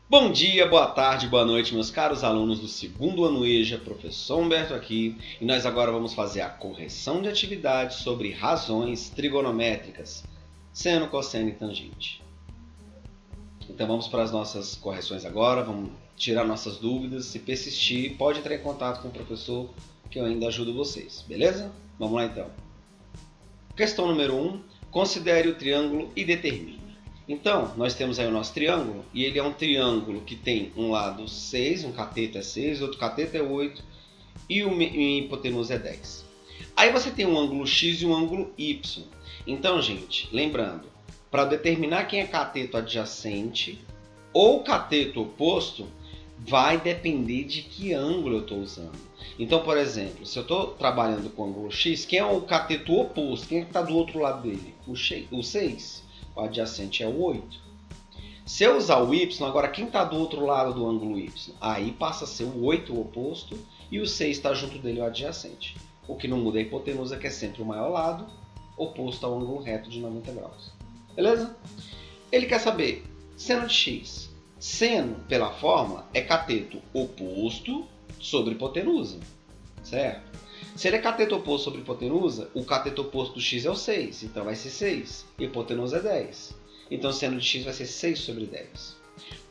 Bom dia, boa tarde, boa noite, meus caros alunos do segundo ano EJA, professor Humberto aqui, e nós agora vamos fazer a correção de atividade sobre razões trigonométricas, seno, cosseno e tangente. Então vamos para as nossas correções agora, vamos tirar nossas dúvidas, se persistir, pode entrar em contato com o professor que eu ainda ajudo vocês, beleza? Vamos lá então. Questão número 1, considere o triângulo e determine. Então, nós temos aí o nosso triângulo, e ele é um triângulo que tem um lado 6, um cateto é 6, outro cateto é 8, e a hipotenusa é 10. Aí você tem um ângulo X e um ângulo Y. Então, gente, lembrando, para determinar quem é cateto adjacente ou cateto oposto, vai depender de que ângulo eu estou usando. Então, por exemplo, se eu estou trabalhando com o ângulo X, quem é o cateto oposto? Quem está do outro lado dele? O 6. O adjacente é o 8. Se eu usar o Y, agora quem está do outro lado do ângulo Y? Aí passa a ser o 8 o oposto e o 6 está junto dele o adjacente. O que não muda é a hipotenusa, que é sempre o maior lado, oposto ao ângulo reto de 90 graus. Beleza? Ele quer saber seno de x. Seno, pela fórmula, é cateto oposto sobre hipotenusa. Certo? Se ele é cateto oposto sobre hipotenusa, o cateto oposto do x é o 6, então vai ser 6. Hipotenusa é 10. Então, seno de x vai ser 6 sobre 10.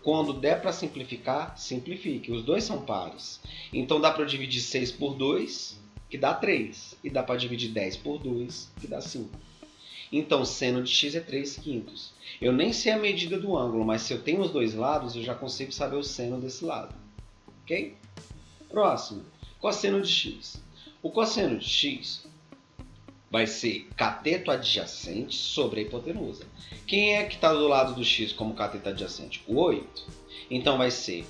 Quando der para simplificar, simplifique. Os dois são pares. Então, dá para dividir 6 por 2, que dá 3. E dá para dividir 10 por 2, que dá 5. Então, seno de x é 3/5. Eu nem sei a medida do ângulo, mas se eu tenho os dois lados, eu já consigo saber o seno desse lado. Ok? Próximo. Cosseno de x. O cosseno de x vai ser cateto adjacente sobre a hipotenusa. Quem é que está do lado do x como cateto adjacente? O 8. Então vai ser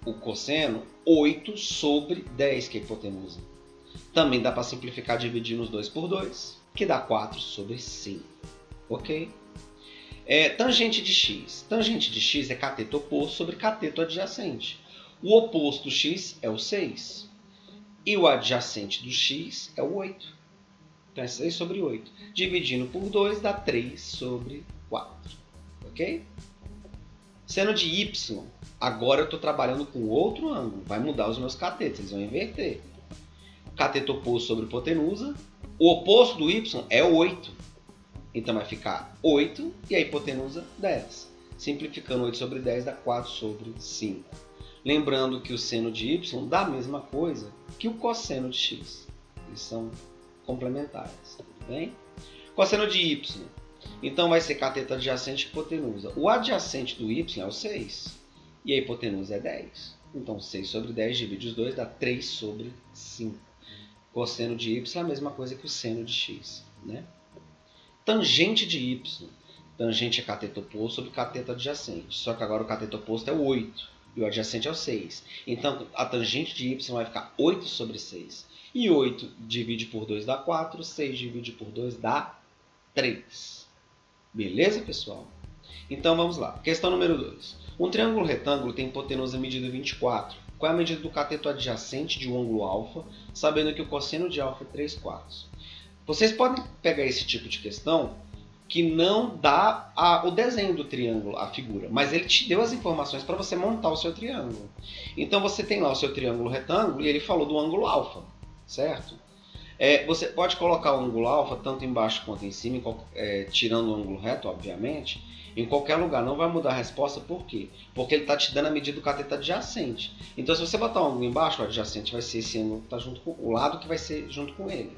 o cosseno 8 sobre 10, que é a hipotenusa. Também dá para simplificar dividindo os 2 por 2, que dá 4 sobre 5. Ok? Tangente de x. Tangente de x é cateto oposto sobre cateto adjacente. O oposto do x é o 6. E o adjacente do x é o 8. Então é 6 sobre 8. Dividindo por 2 dá 3 sobre 4. Ok? Seno de y. Agora eu estou trabalhando com outro ângulo. Vai mudar os meus catetos. Eles vão inverter. Cateto oposto sobre hipotenusa. O oposto do y é 8. Então vai ficar 8 e a hipotenusa 10. Simplificando 8 sobre 10 dá 4 sobre 5. Lembrando que o seno de y dá a mesma coisa que o cosseno de x. Eles são complementares. Tudo bem? Cosseno de y. Então vai ser cateto adjacente e hipotenusa. O adjacente do y é o 6. E a hipotenusa é 10. Então 6 sobre 10 divide os 2 dá 3 sobre 5. Cosseno de y é a mesma coisa que o seno de x. Né? Tangente de y. Tangente é cateto oposto sobre cateto adjacente. Só que agora o cateto oposto é o 8. E o adjacente é o 6. Então, a tangente de y vai ficar 8 sobre 6. E 8 divide por 2 dá 4. 6 divide por 2 dá 3. Beleza, pessoal? Então, vamos lá. Questão número 2. Um triângulo retângulo tem hipotenusa medida 24. Qual é a medida do cateto adjacente de um ângulo alfa, sabendo que o cosseno de alfa é 3/4? Vocês podem pegar esse tipo de questão que não dá o desenho do triângulo, a figura, mas ele te deu as informações para você montar o seu triângulo. Então você tem lá o seu triângulo retângulo e ele falou do ângulo alfa, certo? Você pode colocar o ângulo alfa tanto embaixo quanto em cima, tirando o ângulo reto, obviamente, em qualquer lugar. Não vai mudar a resposta, por quê? Porque ele está te dando a medida do cateto adjacente. Então se você botar o ângulo embaixo, o adjacente vai ser esse ângulo que está junto com o lado que vai ser junto com ele.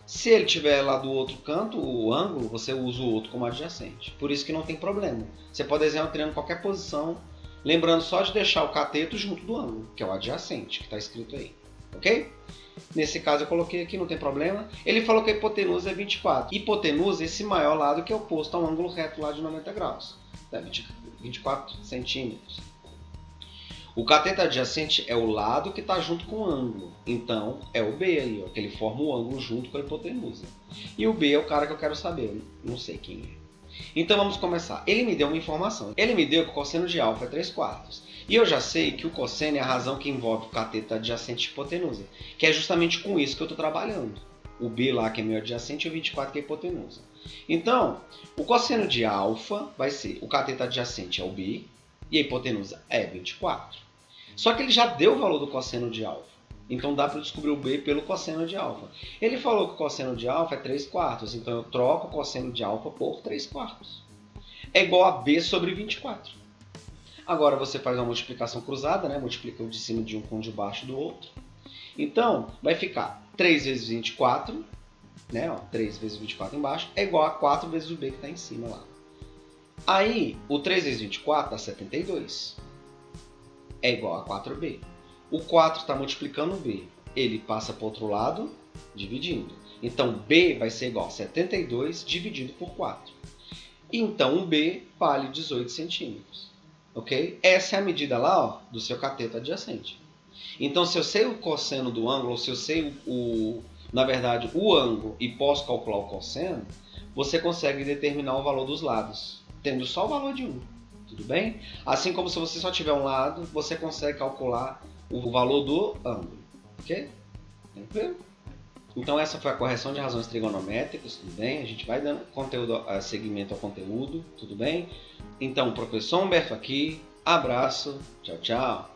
Se ele estiver lá do outro canto, o ângulo, você usa o outro como adjacente. Por isso que não tem problema. Você pode desenhar o triângulo em qualquer posição, lembrando só de deixar o cateto junto do ângulo, que é o adjacente, que está escrito aí. Ok? Nesse caso eu coloquei aqui, não tem problema. Ele falou que a hipotenusa é 24. Hipotenusa é esse maior lado que é oposto ao ângulo reto lá de 90 graus. 24 centímetros. O cateto adjacente é o lado que está junto com o ângulo. Então, é o B aí, ó, que ele forma o ângulo junto com a hipotenusa. E o B é o cara que eu quero saber, eu não sei quem é. Então, vamos começar. Ele me deu uma informação. Ele me deu que o cosseno de alfa é 3/4. E eu já sei que o cosseno é a razão que envolve o cateto adjacente e hipotenusa. Que é justamente com isso que eu estou trabalhando. O B lá, que é meu adjacente, e o 24, que é a hipotenusa. Então, o cosseno de alfa vai ser, o cateto adjacente é o B, E a hipotenusa é 24. Só que ele já deu o valor do cosseno de alfa. Então dá para descobrir o B pelo cosseno de alfa. Ele falou que o cosseno de alfa é 3/4. Então eu troco o cosseno de alfa por 3/4. É igual a B sobre 24. Agora você faz uma multiplicação cruzada, né? Multiplica o de cima de um com o de baixo do outro. Então vai ficar 3 vezes 24, né? 3 vezes 24 embaixo, é igual a 4 vezes o B que está em cima lá. Aí, o 3 vezes 24 dá 72. É igual a 4B. O 4 está multiplicando o B. Ele passa para o outro lado, dividindo. Então, B vai ser igual a 72 dividido por 4. Então, o B vale 18 centímetros. Ok? Essa é a medida lá, ó, do seu cateto adjacente. Então, se eu sei o cosseno do ângulo, ou se eu sei, na verdade, o ângulo e posso calcular o cosseno, você consegue determinar o valor dos lados, tendo só o valor de um. Tudo bem? Assim como se você só tiver um lado, você consegue calcular o valor do ângulo. Ok? Tranquilo? Então essa foi a correção de razões trigonométricas, tudo bem? A gente vai dando seguimento ao conteúdo, tudo bem? Então, professor Humberto aqui, abraço, tchau, tchau.